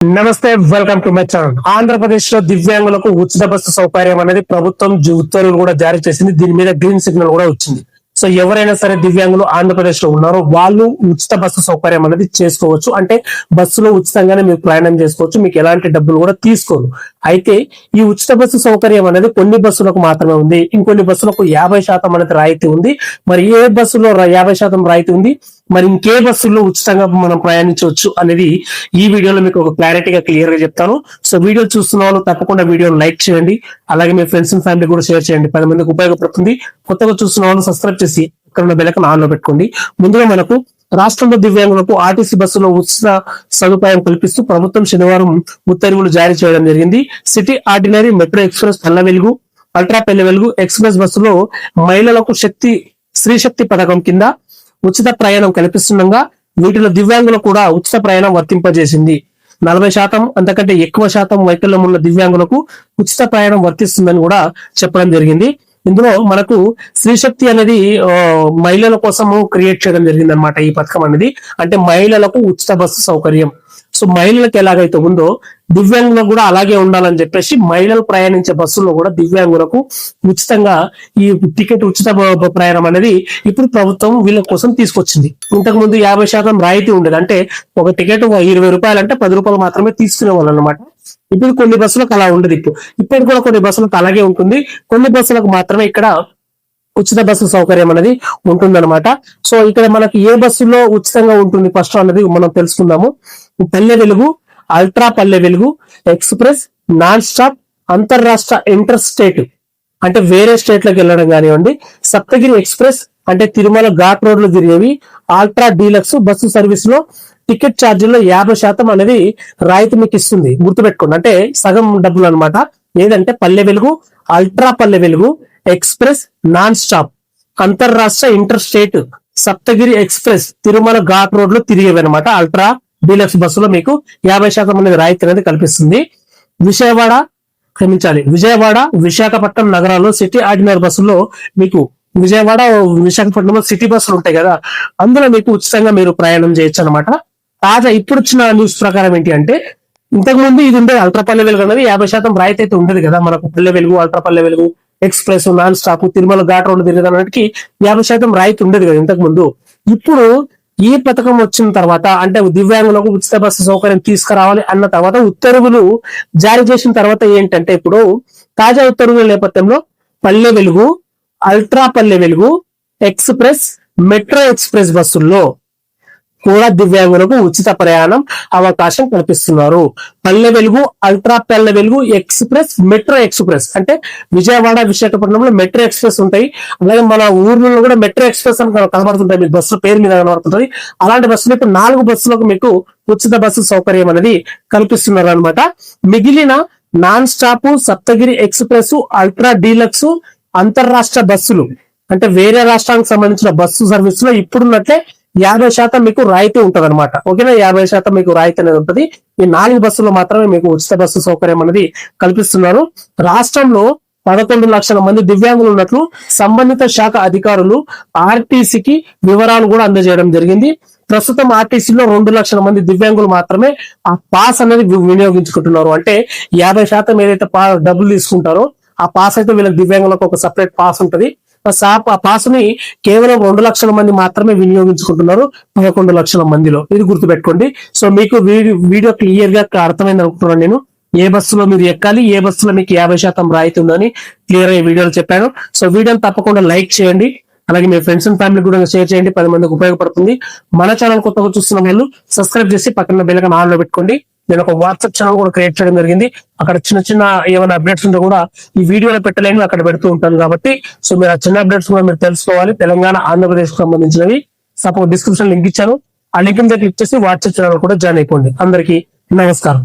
నమస్తే, welcome to my channel. Andhra Pradesh లో దివ్యాంగులకు ఉచిత బస్సు సౌకర్యం అనేది ప్రభుత్వం ఉత్తర్వులు కూడా జారీ చేసింది. దీని మీద గ్రీన్ సిగ్నల్ కూడా వచ్చింది. సో ఎవరైనా సరే దివ్యాంగులు ఆంధ్రప్రదేశ్ లో ఉన్నారో వాళ్ళు ఉచిత బస్సు సౌకర్యం అనేది చేసుకోవచ్చు. అంటే బస్సులో ఉచితంగానే మీరు ప్రయాణం చేసుకోవచ్చు, మీకు ఎలాంటి డబ్బులు కూడా తీసుకోరు. అయితే ఈ ఉచిత బస్సు సౌకర్యం అనేది కొన్ని బస్సులకు మాత్రమే ఉంది, ఇంకొన్ని బస్సులకు 50% అనేది రాయితీ ఉంది. మరి ఏ బస్సులో 50% రాయితీ ఉంది, మరి ఇంకే బస్సుల్లో ఉచితంగా మనం ప్రయాణించవచ్చు అనేది ఈ వీడియోలో మీకు ఒక క్లారిటీగా క్లియర్ గా చెప్తాను. సో వీడియో చూస్తున్న వాళ్ళు తప్పకుండా వీడియోని లైక్ చేయండి, అలాగే మీ ఫ్రెండ్స్ అండ్ ఫ్యామిలీ కూడా షేర్ చేయండి, 10 మందికి ఉపయోగపడుతుంది. కొత్తగా చూస్తున్న వాళ్ళు సబ్స్క్రైబ్ చేసి అక్కడ ఉన్న బెల్ ఐకాన్ ఆన్ లో పెట్టుకోండి. ముందుగా మనకు రాష్ట్రంలో దివ్యాంగులకు ఆర్టీసీ బస్సులో ఉచిత సదుపాయం కల్పిస్తూ ప్రభుత్వం శనివారం ఉత్తర్వులు జారీ చేయడం జరిగింది. City ordinary, metro express, Palle Velugu, ultra Palle Velugu, express బస్సులో మహిళలకు స్త్రీ శక్తి పథకం కింద ఉచిత ప్రయాణం కల్పిస్తుండగా వీటిలో దివ్యాంగులకు కూడా ఉచిత ప్రయాణం వర్తింపజేసింది. 40% అంతకంటే ఎక్కువ శాతం వైకల్యం ఉన్న దివ్యాంగులకు ఉచిత ప్రయాణం వర్తిస్తుందని కూడా చెప్పడం జరిగింది. ఇందులో మనకు స్త్రీశక్తి అనేది మహిళల కోసము క్రియేట్ చేయడం జరిగింది అనమాట. ఈ పథకం అనేది అంటే మహిళలకు ఉచిత బస్సు సౌకర్యం. సో మహిళలకు ఎలాగైతే ఉందో దివ్యాంగులకు కూడా అలాగే ఉండాలని చెప్పేసి మహిళలు ప్రయాణించే బస్సుల్లో కూడా దివ్యాంగులకు ఉచితంగా ఈ టికెట్ ఉచిత ప్రయాణం అనేది ఇప్పుడు ప్రభుత్వం వీళ్ళ కోసం తీసుకొచ్చింది. ఇంతకు ముందు 50% రాయితీ ఉండేది. అంటే ఒక టికెట్ 20 రూపాయలు అంటే 10 రూపాయలు మాత్రమే తీసుకునే వాళ్ళు అనమాట. ఇప్పుడు కొన్ని బస్సులకు అలా ఉండదు. ఇప్పుడు కూడా కొన్ని బస్సులకు అలాగే ఉంటుంది, కొన్ని బస్సులకు మాత్రమే ఇక్కడ ఉచిత బస్సు సౌకర్యం అనేది ఉంటుందన్నమాట. సో ఇక్కడ మనకి ఏ బస్సులో ఉచితంగా ఉంటుంది ఫస్ట్ అనేది మనం తెలుసుకుందాము. Palle Velugu, ultra Palle Velugu, express, non stop, అంతర్రాష్ట్ర ఇంటర్ స్టేట్ అంటే వేరే స్టేట్ లకు వెళ్ళడం కానివ్వండి, సప్తగిరి ఎక్స్ప్రెస్ అంటే తిరుమల ఘాట్ రోడ్ లో తిరిగేవి, అల్ట్రా డీలక్స్ బస్సు సర్వీస్ లో టికెట్ ఛార్జీల్లో 50% అనేది రాయితీ మీకు ఇస్తుంది. గుర్తుపెట్టుకోండి, అంటే సగం డబ్బులు అనమాట. ఏదంటే Palle Velugu, ultra Palle Velugu, express, non stop, అంతర్రాష్ట్ర inter state, Saptagiri express Tirumala ghat road లో తిరిగేవి అనమాట. అల్ట్రా డీలక్స్ బస్సులో మీకు 50% అనేది రాయితీ అనేది కల్పిస్తుంది. విజయవాడ, విశాఖపట్నం నగరాల్లో సిటీ ఆర్డినరీ బస్సుల్లో మీకు విజయవాడ, విశాఖపట్నంలో సిటీ బస్సులు ఉంటాయి కదా, అందులో మీకు ఉచితంగా మీరు ప్రయాణం చేయొచ్చు అనమాట. తాజా ఇప్పుడు వచ్చిన న్యూస్ ప్రకారం ఏంటి అంటే, ఇంతకు ముందు ఇది ఉండే అల్ట్రా పల్లె వెలుగు అనేది 50% రాయితీ అయితే ఉండేది కదా మనకు. Palle Velugu, ultra Palle Velugu, express, non stop, Tirumala ghat road తిరగడానికి 50% రాయితీ ఉండేది కదా ఇంతకు ముందు. ఇప్పుడు ఈ పథకం వచ్చిన తర్వాత అంటే దివ్యాంగులకు ఉచిత బస్సు సౌకర్యం తీసుకురావాలి అన్న తర్వాత ఉత్తర్వులు జారీ చేసిన తర్వాత ఏంటంటే, ఇప్పుడు తాజా ఉత్తర్వుల నేపథ్యంలో Palle Velugu, ultra Palle Velugu, express, metro express బస్సుల్లో కూడా దివ్యాంగులకు ఉచిత ప్రయాణం అవకాశం కల్పిస్తున్నారు. Palle Velugu, ultra Palle Velugu, express, metro express అంటే విజయవాడ, విశాఖపట్నంలో మెట్రో ఎక్స్ప్రెస్ ఉంటాయి. అలాగే మన ఊర్లలో కూడా మెట్రో ఎక్స్ప్రెస్ అని కనబడుతుంటాయి, మీకు బస్సు పేరు మీద కనబడుతుంటది. అలాంటి బస్సులు ఇప్పుడు 4 బస్సులకు మీకు ఉచిత బస్సు సౌకర్యం అనేది కల్పిస్తున్నారు అనమాట. మిగిలిన non stop, Saptagiri express, ultra deluxe, అంతర్రాష్ట్ర బస్సులు అంటే వేరే రాష్ట్రానికి సంబంధించిన బస్సు సర్వీస్ లో ఇప్పుడున్నట్లే 50% మీకు రాయితీ ఉంటది అనమాట. ఓకేనా, 50% మీకు రాయితీ అనేది ఉంటుంది. ఈ 4 బస్సుల్లో మాత్రమే మీకు ఉచిత బస్సు సౌకర్యం అనేది కల్పిస్తున్నారు. రాష్ట్రంలో 11 లక్షల మంది దివ్యాంగులు ఉన్నట్లు సంబంధిత శాఖ అధికారులు ఆర్టీసీకి వివరాలు కూడా అందజేయడం జరిగింది. ప్రస్తుతం ఆర్టీసీలో 2 లక్షల మంది దివ్యాంగులు మాత్రమే ఆ పాస్ అనేది వినియోగించుకుంటున్నారు. అంటే 50% ఏదైతే డబ్బులు తీసుకుంటారో ఆ పాస్ అయితే వీళ్ళకి దివ్యాంగులకు ఒక సపరేట్ పాస్ ఉంటది. ఆ పాస్ ని కేవలం 2 లక్షల మంది మాత్రమే వినియోగించుకుంటున్నారు 11 లక్షల మందిలో. ఇది గుర్తుపెట్టుకోండి. సో మీకు వీడియో క్లియర్ గా అర్థమైంది అనుకుంటున్నాను నేను. ఏ బస్సులో మీరు ఎక్కాలి, ఏ బస్సులో మీకు 50% రాయితీ ఉందని క్లియర్ గా ఈ వీడియోలో చెప్పాను. సో వీడియోని తప్పకుండా లైక్ చేయండి, అలాగే మీ ఫ్రెండ్స్ అండ్ ఫ్యామిలీ కూడా షేర్ చేయండి, 10 మందికి ఉపయోగపడుతుంది. మన ఛానల్ కొత్తగా చూస్తున్న వాళ్ళు సబ్స్క్రైబ్ చేసి పక్కన బెల్ ఐకాన్ ఆన్ లో పెట్టుకోండి. నేను ఒక వాట్సాప్ ఛానల్ కూడా క్రియేట్ చేయడం జరిగింది. అక్కడ చిన్న ఏమైనా అప్డేట్స్ ఉంటే కూడా ఈ వీడియోలో పెట్టలేని అక్కడ పెడుతూ ఉంటాను కాబట్టి, సో మీరు ఆ చిన్న అప్డేట్స్ కూడా మీరు తెలుసుకోవాలి. తెలంగాణ, ఆంధ్రప్రదేశ్ కు సంబంధించినవి సపోజ్ డిస్క్రిప్షన్ లింక్ ఇచ్చాను, ఆ లింక్ మీద క్లిక్ చేసి వాట్సాప్ ఛానల్ కూడా జాయిన్ అయిపోండి. అందరికీ నమస్కారం.